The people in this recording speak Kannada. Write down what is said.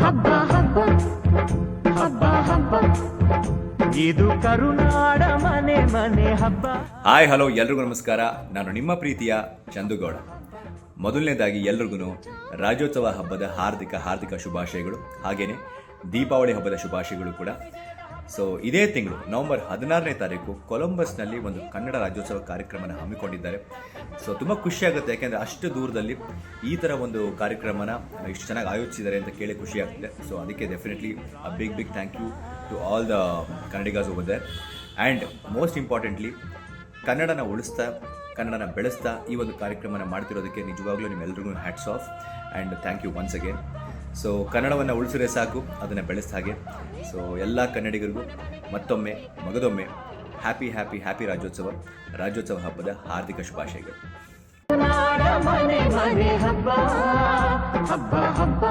ಹಬ್ಬ ಹಬ್ಬ ಹಬ್ಬ ಹಬ್ಬ ಇದು ಕರುನಾಡ ಮನೆ ಮನೆ ಹಬ್ಬ. ಹಾಯ್ ಹಲೋ ಎಲ್ರಿಗೂ ನಮಸ್ಕಾರ. ನಾನು ನಿಮ್ಮ ಪ್ರೀತಿಯ ಚಂದುಗೌಡ. ಮೊದಲನೇದಾಗಿ ಎಲ್ರಿಗೂ ರಾಜ್ಯೋತ್ಸವ ಹಬ್ಬದ ಹಾರ್ದಿಕ ಶುಭಾಶಯಗಳು. ಹಾಗೆಯೇ ದೀಪಾವಳಿ ಹಬ್ಬದ ಶುಭಾಶಯಗಳು ಕೂಡ. ಸೊ ಇದೇ ತಿಂಗಳು ನವೆಂಬರ್ 16ನೇ ತಾರೀಕು ಕೊಲಂಬಸ್ನಲ್ಲಿ ಒಂದು ಕನ್ನಡ ರಾಜ್ಯೋತ್ಸವ ಕಾರ್ಯಕ್ರಮನ ಹಮ್ಮಿಕೊಂಡಿದ್ದಾರೆ. ಸೊ ತುಂಬ ಖುಷಿಯಾಗುತ್ತೆ, ಯಾಕೆಂದರೆ ಅಷ್ಟು ದೂರದಲ್ಲಿ ಈ ಥರ ಒಂದು ಕಾರ್ಯಕ್ರಮನ ಇಷ್ಟು ಚೆನ್ನಾಗಿ ಆಯೋಜಿಸಿದ್ದಾರೆ ಅಂತ ಕೇಳಿ ಖುಷಿ ಆಗ್ತಿದೆ. ಸೊ ಅದಕ್ಕೆ definitely big thank you to all the ಕನ್ನಡಿಗರ್ಸ್ over there. And most importantly ಕನ್ನಡನ ಉಳಿಸ್ತಾ ಕನ್ನಡನ ಬೆಳೆಸ್ತಾ ಈ ಒಂದು ಕಾರ್ಯಕ್ರಮನ ಮಾಡ್ತಿರೋದಕ್ಕೆ ನಿಜವಾಗ್ಲೂ ನಿಮ್ಮೆಲ್ಲರಿಗೂ hats off and thank you once again. So ಕನ್ನಡವನ್ನು ಉಳಿಸಿದ್ರೆ ಸಾಕು, ಅದನ್ನು ಬೆಳೆಸ್ದ ಹಾಗೆ. ಸೊ ಎಲ್ಲ ಕನ್ನಡಿಗರಿಗೂ ಮತ್ತೊಮ್ಮೆ ಮಗದೊಮ್ಮೆ ಹ್ಯಾಪಿ ರಾಜ್ಯೋತ್ಸವ ಹಬ್ಬದ ಹಾರ್ದಿಕ ಶುಭಾಶಯಗಳು. ಮನೆ ಮನೆ ಹಬ್ಬ ಹಬ್ಬ ಹಬ್ಬ